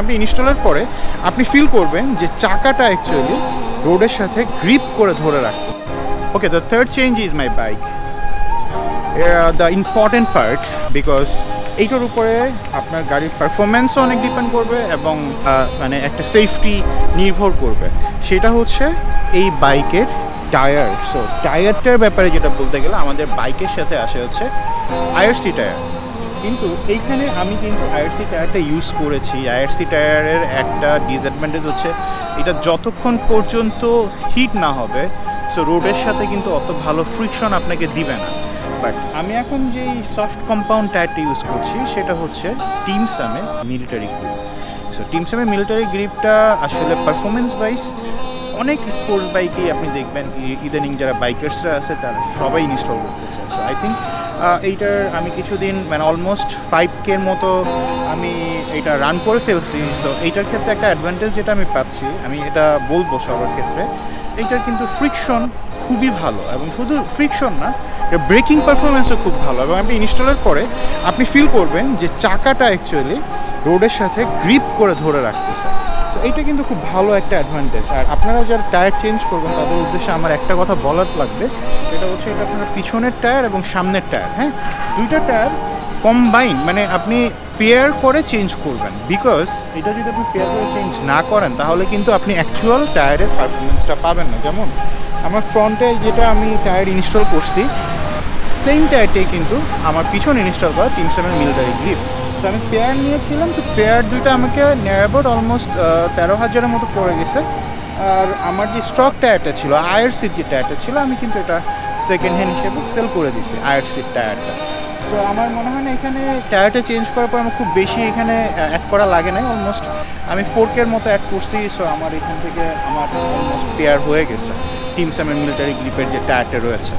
আপনি ইনস্টলের পরে আপনি ফিল করবেন যে চাকাটা অ্যাকচুয়ালি রোডের সাথে গ্রিপ করে ধরে রাখতে। Okay, the third change is my bike. The important part, because এইটার উপরে আপনার গাড়ির পারফরমেন্সও অনেক ডিপেন্ড করবে এবং মানে একটা সেফটি নির্ভর করবে, সেটা হচ্ছে এই বাইকের টায়ার। সো টায়ারটার ব্যাপারে যেটা বলতে গেলে আমাদের বাইকের সাথে আসে হচ্ছে আইআরসি টায়ার। কিন্তু এইখানে আমি কিন্তু আইআরসি টায়ারটা ইউজ করেছি। আইআরসি টায়ারের একটা ডিসঅ্যাডভান্টেজ হচ্ছে এটা যতক্ষণ পর্যন্ত হিট না হবে সো রোডের সাথে কিন্তু অত ভালো ফ্রিকশন আপনাকে দিবে না। বাট আমি এখন যেই সফট কম্পাউন্ড টায়ারটা ইউজ করছি সেটা হচ্ছে টিমসামের মিলিটারি গ্রিপ। সো টিমসামের মিলিটারি গ্রিপটা আসলে পারফরমেন্স ওয়াইজ অনেক স্পোর্টস বাইকেই আপনি দেখবেন ইদানিং যারা বাইকার্সরা আছে তারা সবাই ইনস্টল করতেছে। সো আই থিঙ্ক এইটার আমি কিছুদিন মানে অলমোস্ট 5K মতো আমি এটা রান করে ফেলছি। সো এইটার ক্ষেত্রে একটা অ্যাডভান্টেজ যেটা আমি পাচ্ছি, আমি এটা বলবো সবার ক্ষেত্রে, এইটার কিন্তু ফ্রিকশন খুবই ভালো এবং শুধু ফ্রিকশন না, এর ব্রেকিং পারফরমেন্সও খুব ভালো। এবং আপনি ইনস্টলের পরে আপনি ফিল করবেন যে চাকাটা অ্যাকচুয়ালি রোডের সাথে গ্রিপ করে ধরে রাখতেছে। তো এইটা কিন্তু খুব ভালো একটা অ্যাডভান্টেজ। আর আপনারা যারা টায়ার চেঞ্জ করবেন তাদের উদ্দেশ্যে আমার একটা কথা বলার লাগবে, সেটা হচ্ছে এটা আপনার পিছনের টায়ার এবং সামনের টায়ার, হ্যাঁ, দুইটা টায়ার কম্বাইন মানে আপনি পেয়ার করে চেঞ্জ করবেন। বিকজ এটা যদি আপনি পেয়ার করে চেঞ্জ না করেন তাহলে কিন্তু আপনি অ্যাকচুয়াল টায়ারের পারফরমেন্সটা পাবেন না। যেমন আমার ফ্রন্টে যেটা আমি টায়ার ইনস্টল করছি সেম টায়ারটাই কিন্তু আমার পিছনে ইনস্টল করা টিমসামের মিলিটারি গ্রিপ। তো আমি পেয়ার নিয়েছিলাম, তো পেয়ার দুইটা আমাকে নিয়ার অ্যাবাউট অলমোস্ট 13,000-এর মতো পড়ে গেছে। আর আমার যে স্টক টায়ারটা ছিল, আইআরসির যে টায়ারটা ছিল, আমি কিন্তু এটা সেকেন্ড হ্যান্ড হিসেবে সেল করে দিছি আইআরসির টায়ারটা। সো আমার মনে হয় না এখানে টায়ারটা চেঞ্জ করার পর আমার খুব বেশি এখানে অ্যাড করা লাগে না। অলমোস্ট আমি 4K মতো অ্যাড করছি। সো আমার এখান থেকে আমার অলমোস্ট পেয়ার হয়ে গেছে টিমসামের মিলিটারি গ্রিপের যে টায়ারটা রয়েছে।